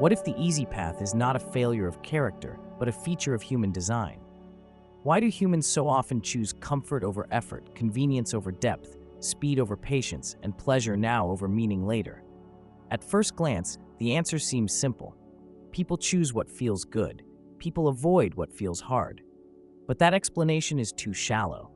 What if the easy path is not a failure of character, but a feature of human design? Why do humans so often choose comfort over effort, convenience over depth, speed over patience, and pleasure now over meaning later? At first glance, the answer seems simple. People choose what feels good. People avoid what feels hard. But that explanation is too shallow.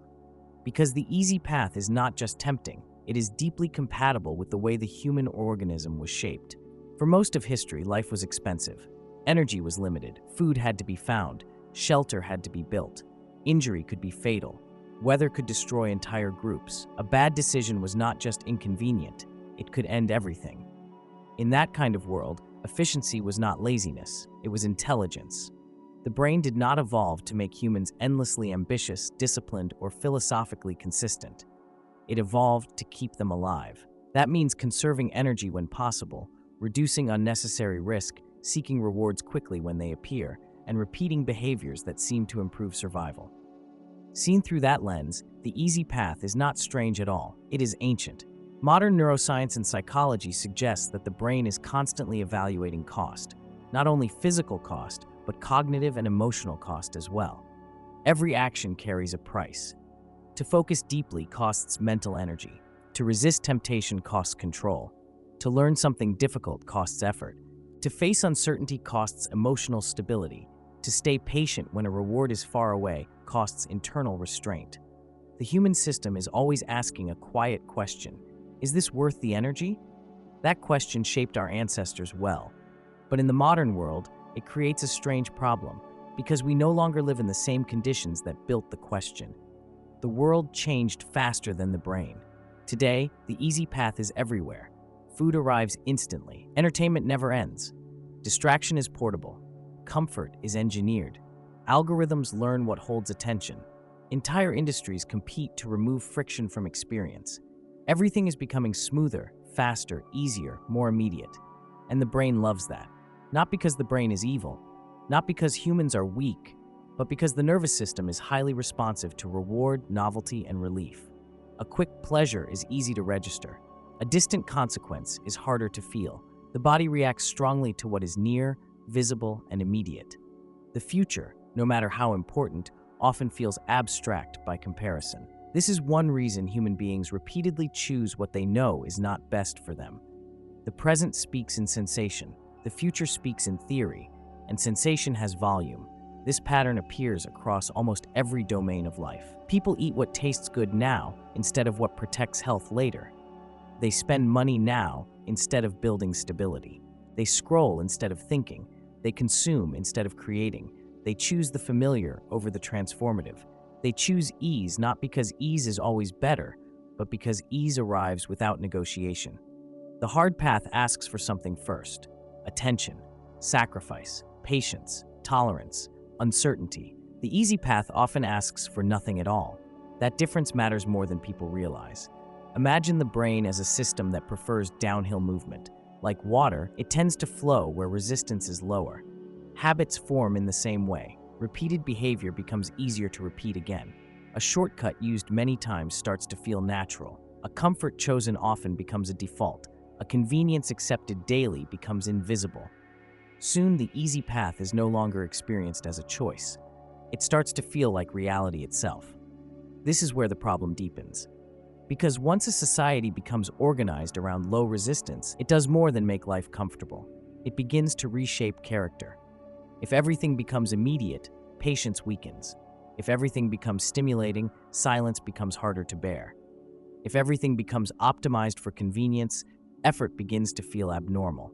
Because the easy path is not just tempting, it is deeply compatible with the way the human organism was shaped. For most of history, life was expensive. Energy was limited, food had to be found, shelter had to be built. Injury could be fatal. Weather could destroy entire groups. A bad decision was not just inconvenient, it could end everything. In that kind of world, efficiency was not laziness, it was intelligence. The brain did not evolve to make humans endlessly ambitious, disciplined, or philosophically consistent. It evolved to keep them alive. That means conserving energy when possible, reducing unnecessary risk, seeking rewards quickly when they appear, and repeating behaviors that seem to improve survival. Seen through that lens, the easy path is not strange at all, it is ancient. Modern neuroscience and psychology suggests that the brain is constantly evaluating cost, not only physical cost, but cognitive and emotional cost as well. Every action carries a price. To focus deeply costs mental energy. To resist temptation costs control. To learn something difficult costs effort. To face uncertainty costs emotional stability. To stay patient when a reward is far away costs internal restraint. The human system is always asking a quiet question. Is this worth the energy? That question shaped our ancestors well. But in the modern world, it creates a strange problem, because we no longer live in the same conditions that built the question. The world changed faster than the brain. Today, the easy path is everywhere. Food arrives instantly. Entertainment never ends. Distraction is portable. Comfort is engineered. Algorithms learn what holds attention. Entire industries compete to remove friction from experience. Everything is becoming smoother, faster, easier, more immediate. And the brain loves that. Not because the brain is evil, not because humans are weak, but because the nervous system is highly responsive to reward, novelty, and relief. A quick pleasure is easy to register. A distant consequence is harder to feel. The body reacts strongly to what is near, visible, and immediate. The future, no matter how important, often feels abstract by comparison. This is one reason human beings repeatedly choose what they know is not best for them. The present speaks in sensation, the future speaks in theory, and sensation has volume. This pattern appears across almost every domain of life. People eat what tastes good now instead of what protects health later. They spend money now instead of building stability. They scroll instead of thinking. They consume instead of creating. They choose the familiar over the transformative. They choose ease not because ease is always better, but because ease arrives without negotiation. The hard path asks for something first: attention, sacrifice, patience, tolerance, uncertainty. The easy path often asks for nothing at all. That difference matters more than people realize. Imagine the brain as a system that prefers downhill movement. Like water, it tends to flow where resistance is lower. Habits form in the same way. Repeated behavior becomes easier to repeat again. A shortcut used many times starts to feel natural. A comfort chosen often becomes a default. A convenience accepted daily becomes invisible. Soon, the easy path is no longer experienced as a choice. It starts to feel like reality itself. This is where the problem deepens. Because once a society becomes organized around low resistance, it does more than make life comfortable. It begins to reshape character. If everything becomes immediate, patience weakens. If everything becomes stimulating, silence becomes harder to bear. If everything becomes optimized for convenience, effort begins to feel abnormal.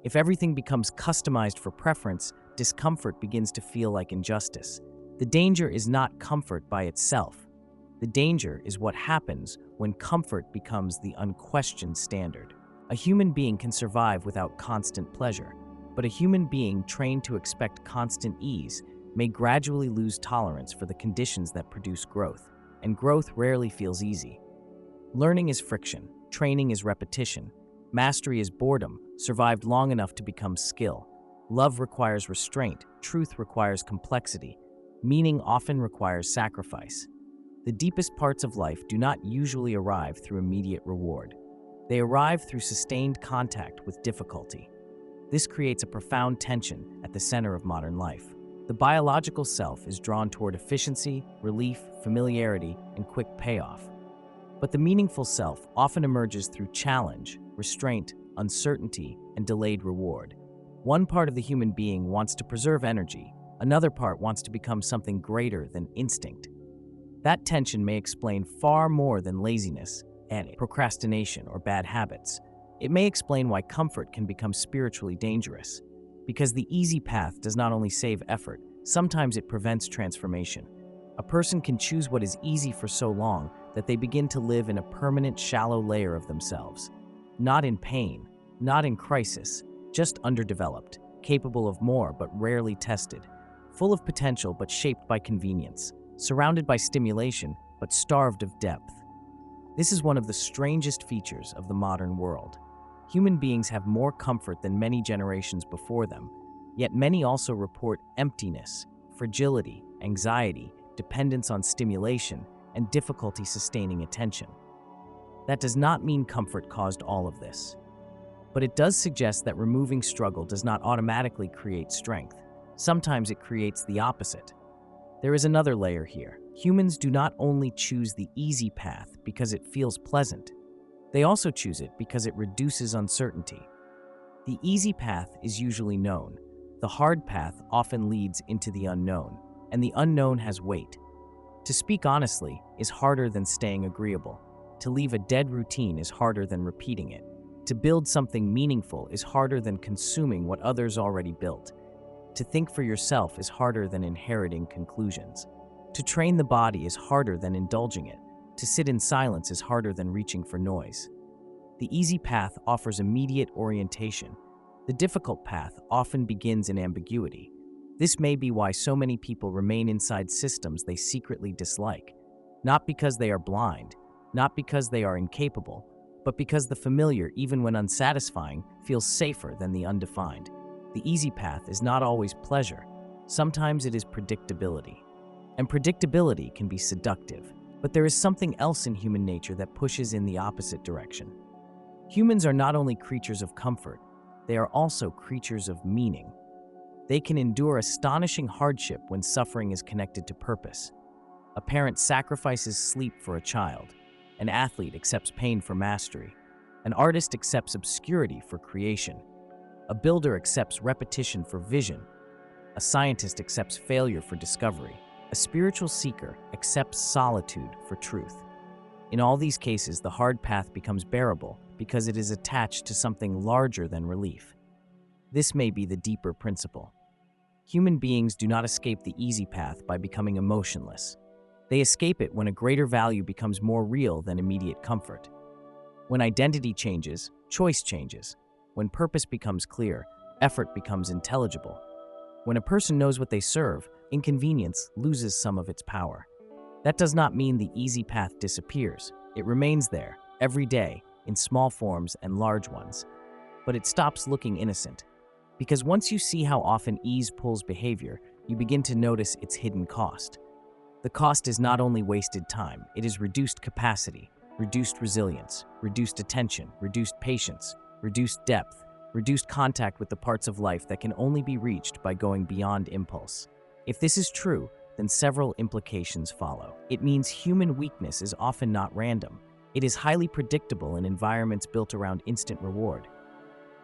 If everything becomes customized for preference, discomfort begins to feel like injustice. The danger is not comfort by itself. The danger is what happens when comfort becomes the unquestioned standard. A human being can survive without constant pleasure, but a human being trained to expect constant ease may gradually lose tolerance for the conditions that produce growth, and growth rarely feels easy. Learning is friction, training is repetition, mastery is boredom, survived long enough to become skill. Love requires restraint, truth requires complexity, meaning often requires sacrifice. The deepest parts of life do not usually arrive through immediate reward. They arrive through sustained contact with difficulty. This creates a profound tension at the center of modern life. The biological self is drawn toward efficiency, relief, familiarity, and quick payoff. But the meaningful self often emerges through challenge, restraint, uncertainty, and delayed reward. One part of the human being wants to preserve energy, another part wants to become something greater than instinct. That tension may explain far more than laziness, procrastination, or bad habits. It may explain why comfort can become spiritually dangerous. Because the easy path does not only save effort, sometimes it prevents transformation. A person can choose what is easy for so long that they begin to live in a permanent shallow layer of themselves. Not in pain, not in crisis, just underdeveloped, capable of more but rarely tested, full of potential but shaped by convenience, surrounded by stimulation but starved of depth. This is one of the strangest features of the modern world. Human beings have more comfort than many generations before them, yet many also report emptiness, fragility, anxiety, dependence on stimulation, and difficulty sustaining attention. That does not mean comfort caused all of this. But it does suggest that removing struggle does not automatically create strength. Sometimes it creates the opposite. There is another layer here. Humans do not only choose the easy path because it feels pleasant. They also choose it because it reduces uncertainty. The easy path is usually known. The hard path often leads into the unknown, and the unknown has weight. To speak honestly is harder than staying agreeable. To leave a dead routine is harder than repeating it. To build something meaningful is harder than consuming what others already built. To think for yourself is harder than inheriting conclusions. To train the body is harder than indulging it. To sit in silence is harder than reaching for noise. The easy path offers immediate orientation. The difficult path often begins in ambiguity. This may be why so many people remain inside systems they secretly dislike. Not because they are blind, not because they are incapable, but because the familiar, even when unsatisfying, feels safer than the undefined. The easy path is not always pleasure. Sometimes it is predictability. And predictability can be seductive. But there is something else in human nature that pushes in the opposite direction. Humans are not only creatures of comfort, they are also creatures of meaning. They can endure astonishing hardship when suffering is connected to purpose. A parent sacrifices sleep for a child. An athlete accepts pain for mastery. An artist accepts obscurity for creation. A builder accepts repetition for vision. A scientist accepts failure for discovery. A spiritual seeker accepts solitude for truth. In all these cases, the hard path becomes bearable because it is attached to something larger than relief. This may be the deeper principle. Human beings do not escape the easy path by becoming emotionless. They escape it when a greater value becomes more real than immediate comfort. When identity changes, choice changes. When purpose becomes clear, effort becomes intelligible. When a person knows what they serve, inconvenience loses some of its power. That does not mean the easy path disappears. It remains there, every day, in small forms and large ones. But it stops looking innocent. Because once you see how often ease pulls behavior, you begin to notice its hidden cost. The cost is not only wasted time, it is reduced capacity, reduced resilience, reduced attention, reduced patience, reduced depth, reduced contact with the parts of life that can only be reached by going beyond impulse. If this is true, then several implications follow. It means human weakness is often not random. It is highly predictable in environments built around instant reward.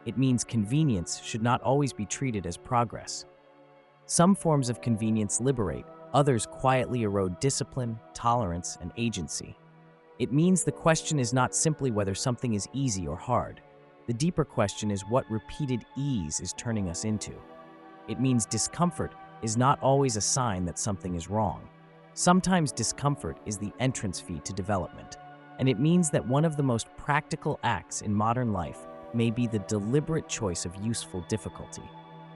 It means convenience should not always be treated as progress. Some forms of convenience liberate, others quietly erode discipline, tolerance, and agency. It means the question is not simply whether something is easy or hard. The deeper question is what repeated ease is turning us into. It means discomfort is not always a sign that something is wrong. Sometimes discomfort is the entrance fee to development. And it means that one of the most practical acts in modern life may be the deliberate choice of useful difficulty.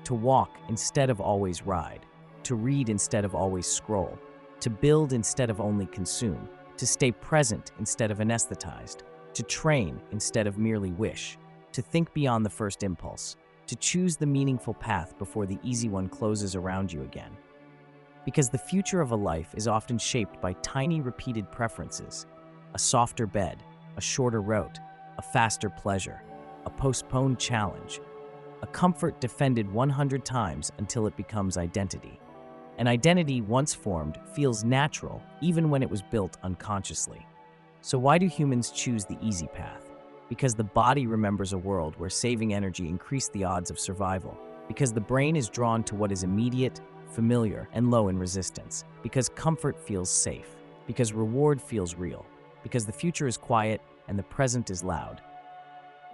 To walk instead of always ride. To read instead of always scroll. To build instead of only consume. To stay present instead of anesthetized. To train instead of merely wish. To think beyond the first impulse. To choose the meaningful path before the easy one closes around you again. Because the future of a life is often shaped by tiny repeated preferences. A softer bed, a shorter route, a faster pleasure, a postponed challenge. a comfort defended 100 times until it becomes identity. An identity once formed feels natural even when it was built unconsciously. So why do humans choose the easy path? Because the body remembers a world where saving energy increased the odds of survival. Because the brain is drawn to what is immediate, familiar, and low in resistance. Because comfort feels safe. Because reward feels real. Because the future is quiet and the present is loud.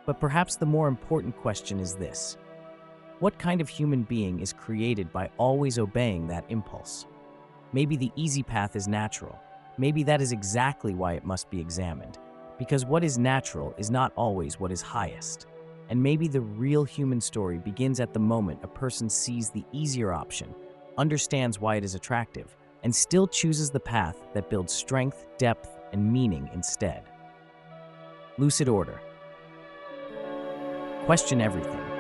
But perhaps the more important question is this: what kind of human being is created by always obeying that impulse? Maybe the easy path is natural. Maybe that is exactly why it must be examined. Because what is natural is not always what is highest. And maybe the real human story begins at the moment a person sees the easier option, understands why it is attractive, and still chooses the path that builds strength, depth, and meaning instead. Lucid order. Question everything.